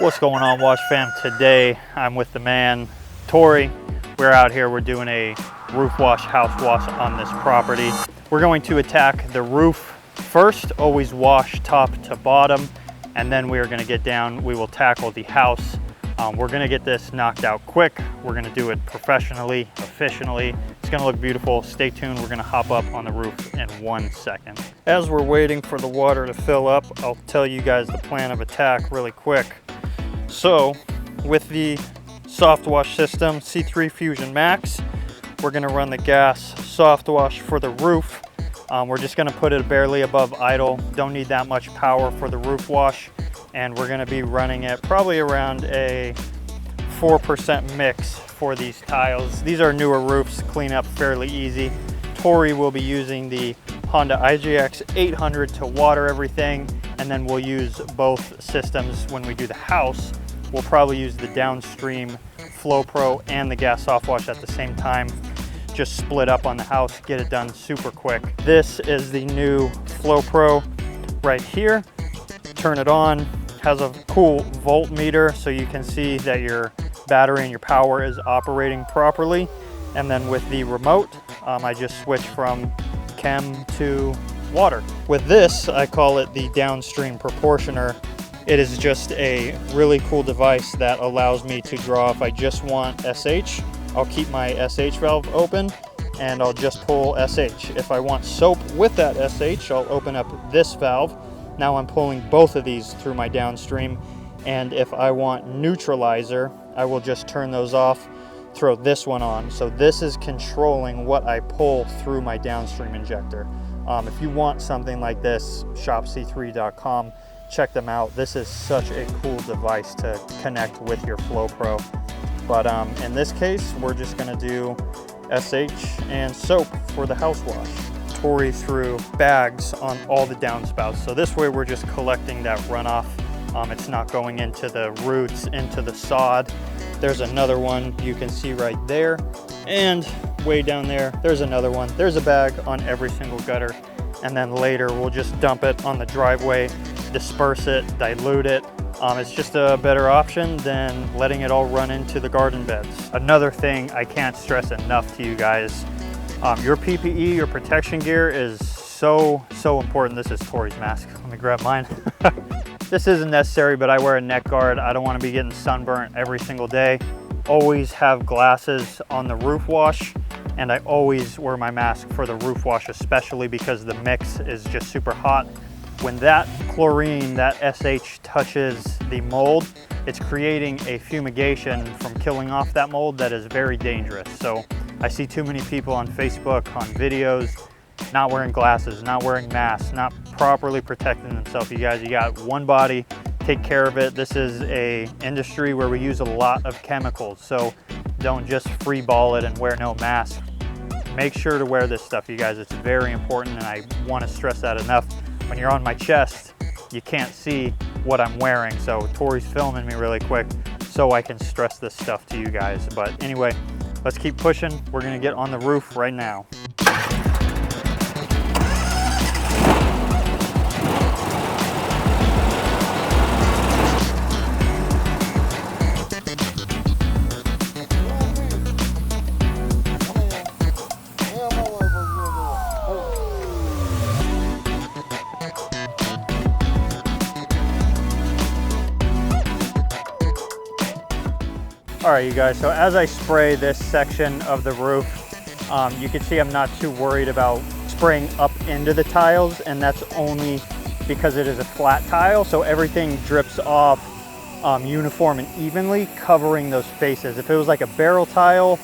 What's going on, Wash Fam? Today I'm with the man Tori. We're out here, we're doing a roof wash, house wash on this property. We're going to attack the roof first, always wash top to bottom, and then we are going to get down, we will tackle the house. We're going to get this knocked out quick. We're going to do it professionally, efficiently. It's going to look beautiful. Stay tuned. We're going to hop up on the roof in 1 second. As we're waiting for the water to fill up, I'll tell you guys the plan of attack really quick. So with the soft wash system, C3 Fusion Max, we're going to run the gas soft wash for the roof. We're just going to put it barely above idle. Don't need that much power for the roof wash. And we're going to be running it probably around a 4% mix for these tiles. These are newer roofs, clean up fairly easy. Tori will be using the Honda IGX 800 to water everything, and then we'll use both systems when we do the house. We'll probably use the Downstream Flow Pro and the gas soft wash at the same time. Just split up on the house, get it done super quick. This is the new Flow Pro right here. Turn it on. Has a cool voltmeter so you can see that your battery and your power is operating properly. And then with the remote, I just switch from chem to water. With this, I call it the Downstream Proportioner. It is just a really cool device that allows me to draw. If I just want SH, I'll keep my SH valve open and I'll just pull SH. If I want soap with that SH, I'll open up this valve. Now I'm pulling both of these through my Downstream, and if I want neutralizer, I will just turn those off, throw this one on. So this is controlling what I pull through my Downstream injector. If you want something like this, shopc3.com, check them out. This is such a cool device to connect with your Flow Pro. But in this case, we're just gonna do SH and soap for the house wash. Tori through bags on all the downspouts. So this way we're just collecting that runoff. It's not going into the roots, into the sod. There's another one you can see right there. And way down there, there's another one. There's a bag on every single gutter. And then later we'll just dump it on the driveway, disperse it, dilute it. It's just a better option than letting it all run into the garden beds. Another thing I can't stress enough to you guys, your PPE, your protection gear is so important. This is Tori's mask. Let me grab mine. This isn't necessary, but I wear a neck guard. I don't want to be getting sunburnt every single day. Always have glasses on the roof wash, and I always wear my mask for the roof wash, especially because the mix is just super hot. When that chlorine, that SH touches the mold, it's creating a fumigation from killing off that mold that is very dangerous. So I see too many people on Facebook, on videos, not wearing glasses, not wearing masks, not properly protecting themselves. You guys, you got one body, take care of it. This is a industry where we use a lot of chemicals, so don't just free ball it and wear no mask. Make sure to wear this stuff, you guys. It's very important, and I want to stress that enough. When you're on my chest, you can't see what I'm wearing, so Tori's filming me really quick so I can stress this stuff to you guys. But anyway, let's keep pushing. We're gonna get on the roof right now. All right, you guys, so as I spray this section of the roof, you can see I'm not too worried about spraying up into the tiles, and that's only because it is a flat tile, so everything drips off uniform and evenly, covering those faces. If it was like a barrel tile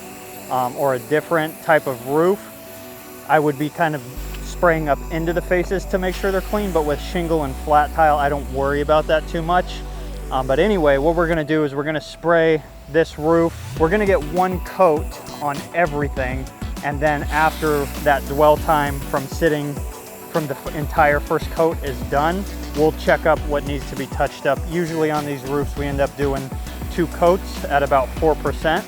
or a different type of roof, I would be kind of spraying up into the faces to make sure they're clean, but with shingle and flat tile, I don't worry about that too much. But anyway, what we're gonna do is we're gonna spray this roof. We're gonna get one coat on everything, and then after that dwell time from sitting from the entire first coat is done, we'll check up what needs to be touched up. Usually on these roofs we end up doing 2 coats at about 4%.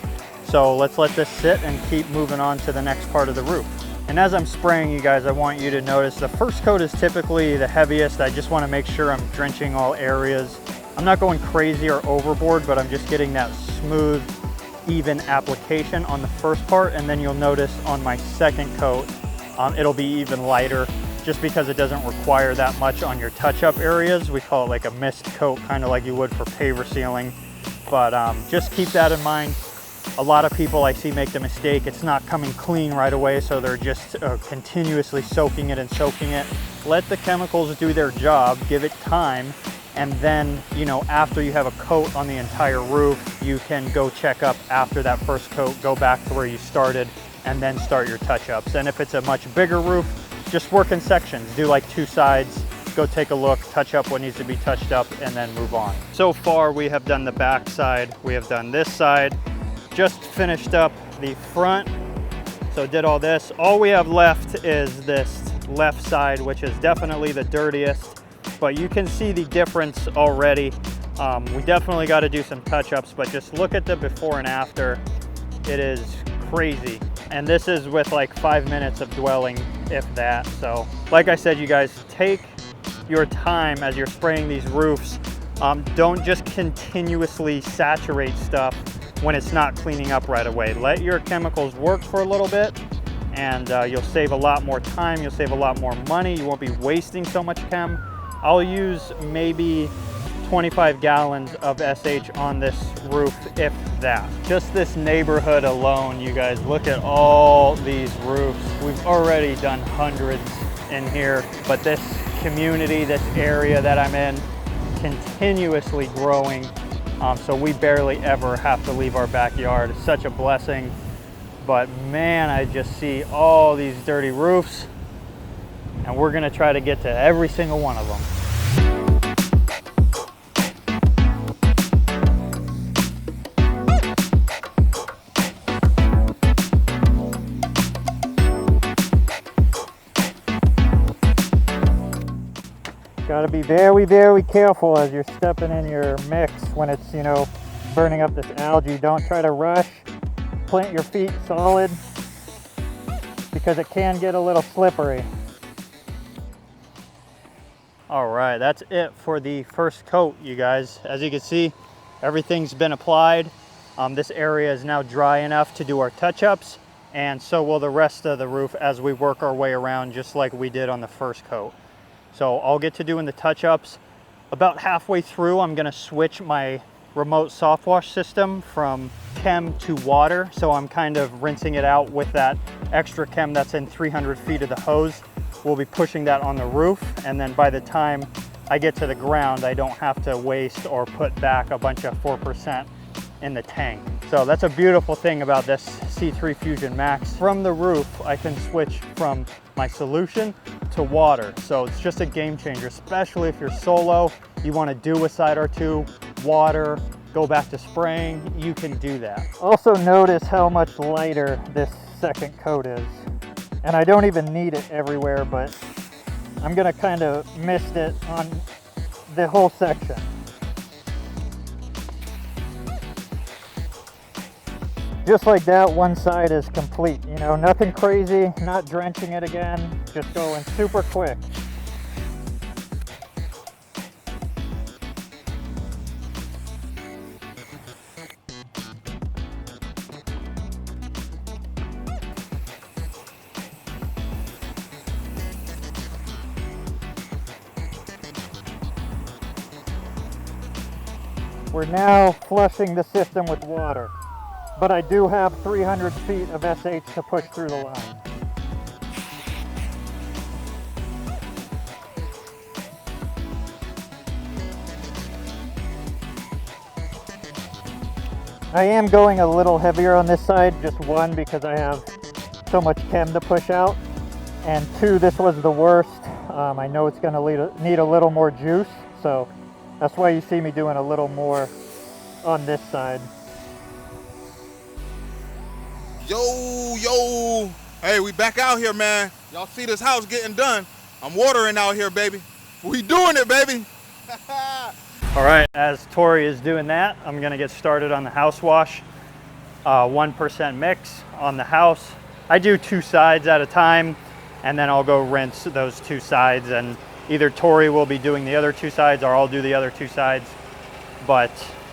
So let's let this sit and keep moving on to the next part of the roof. And as I'm spraying, you guys, I want you to notice the first coat is typically the heaviest. I just want to make sure I'm drenching all areas I'm not going crazy or overboard, but I'm just getting that smooth, even application on the first part, and then you'll notice on my second coat, it'll be even lighter just because it doesn't require that much on your touch-up areas. We call it like a mist coat, kind of like you would for paver sealing. But just keep that in mind. A lot of people I see make the mistake, it's not coming clean right away, so they're just continuously soaking it and soaking it. Let the chemicals do their job, give it time, and then, you know, after you have a coat on the entire roof, you can go check up after that first coat, go back to where you started, and then start your touch-ups. And if it's a much bigger roof, just work in sections. Do like 2 sides, go take a look, touch up what needs to be touched up, and then move on. So far, we have done the back side, we have done this side, just finished up the front, so did all this. All we have left is this left side, which is definitely the dirtiest, but you can see the difference already. We definitely got to do some touch-ups, but just look at the before and after. It is crazy. And this is with like 5 minutes of dwelling, if that. So like I said, you guys, take your time as you're spraying these roofs. Don't just continuously saturate stuff when it's not cleaning up right away. Let your chemicals work for a little bit, and you'll save a lot more time, you'll save a lot more money, you won't be wasting so much chem. I'll use maybe 25 gallons of SH on this roof, if that. Just this neighborhood alone, you guys, look at all these roofs. We've already done hundreds in here, but this community, this area that I'm in, continuously growing. So we barely ever have to leave our backyard. It's such a blessing. But man, I just see all these dirty roofs, and we're gonna try to get to every single one of them. Got to be very, very careful as you're stepping in your mix when it's, you know, burning up this algae. Don't try to rush. Plant your feet solid because it can get a little slippery. All right, that's it for the first coat, you guys. As you can see, everything's been applied. This area is now dry enough to do our touch-ups, and so will the rest of the roof as we work our way around, just like we did on the first coat. So I'll get to doing the touch-ups. About halfway through, I'm gonna switch my remote soft wash system from chem to water. So I'm kind of rinsing it out with that extra chem that's in 300 feet of the hose. We'll be pushing that on the roof, and then by the time I get to the ground, I don't have to waste or put back a bunch of 4% in the tank. So that's a beautiful thing about this C3 Fusion Max. From the roof, I can switch from my solution to water. So it's just a game changer, especially if you're solo, you want to do a side or two, water, go back to spraying, you can do that. Also notice how much lighter this second coat is. And I don't even need it everywhere, but I'm gonna kind of mist it on the whole section. Just like that, one side is complete. You know, nothing crazy, not drenching it again, just going super quick. We're now flushing the system with water, but I do have 300 feet of SH to push through the line. I am going a little heavier on this side, just one, because I have so much chem to push out, and two, this was the worst. I know it's going to need a little more juice, so that's why you see me doing a little more on this side. Yo, hey, we back out here, man. Y'all see this house getting done. I'm watering out here, baby. We doing it, baby. All right, as Tori is doing that, I'm gonna get started on the house wash. 1% mix on the house. I do 2 sides at a time, and then I'll go rinse those 2 sides, and either Tori will be doing the other 2 sides or I'll do the other 2 sides. but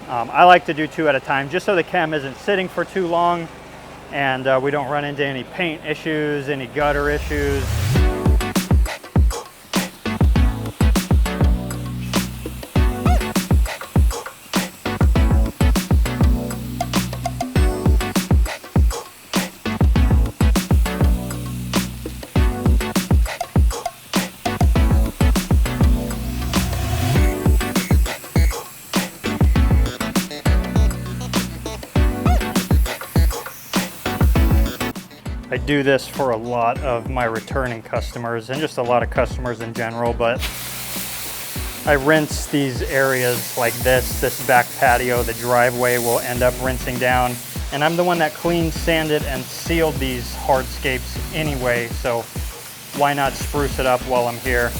I like to do 2 at a time just so the chem isn't sitting for too long and we don't run into any paint issues, any gutter issues. I do this for a lot of my returning customers and just a lot of customers in general, but I rinse these areas like this back patio, the driveway will end up rinsing down, and I'm the one that cleaned, sanded, and sealed these hardscapes anyway, so why not spruce it up while I'm here?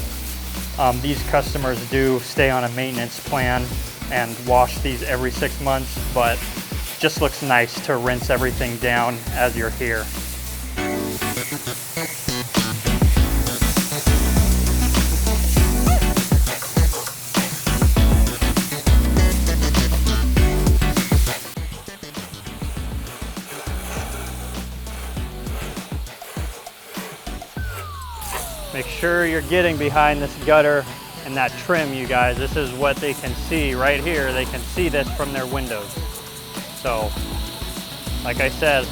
These customers do stay on a maintenance plan and wash these every 6 months, but just looks nice to rinse everything down as you're here. Make sure you're getting behind this gutter and that trim, you guys. This is what they can see right here. They can see this from their windows. So, like I said,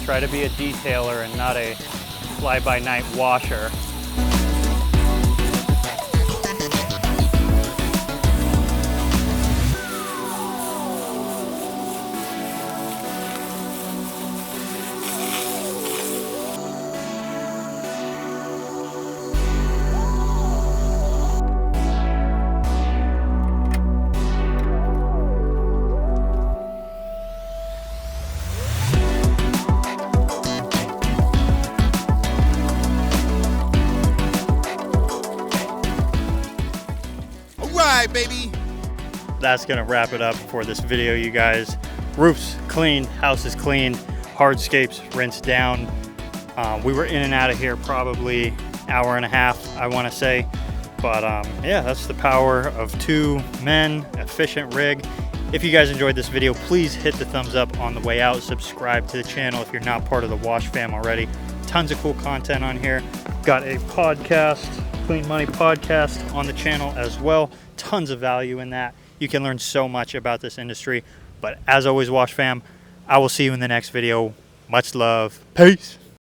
try to be a detailer and not a fly-by-night washer. Baby. That's gonna wrap it up for this video, you guys. Roof's clean, house is clean, hardscapes rinsed down. We were in and out of here probably hour and a half, I want to say, but yeah, that's the power of 2 men, efficient rig. If you guys enjoyed this video, please hit the thumbs up on the way out. Subscribe to the channel if you're not part of the Wash fam already. Tons of cool content on here. Got a podcast, Clean Money podcast, on the channel as well. Tons of value in that. You can learn so much about this industry. But as always, Wash fam, I will see you in the next video. Much love. Peace.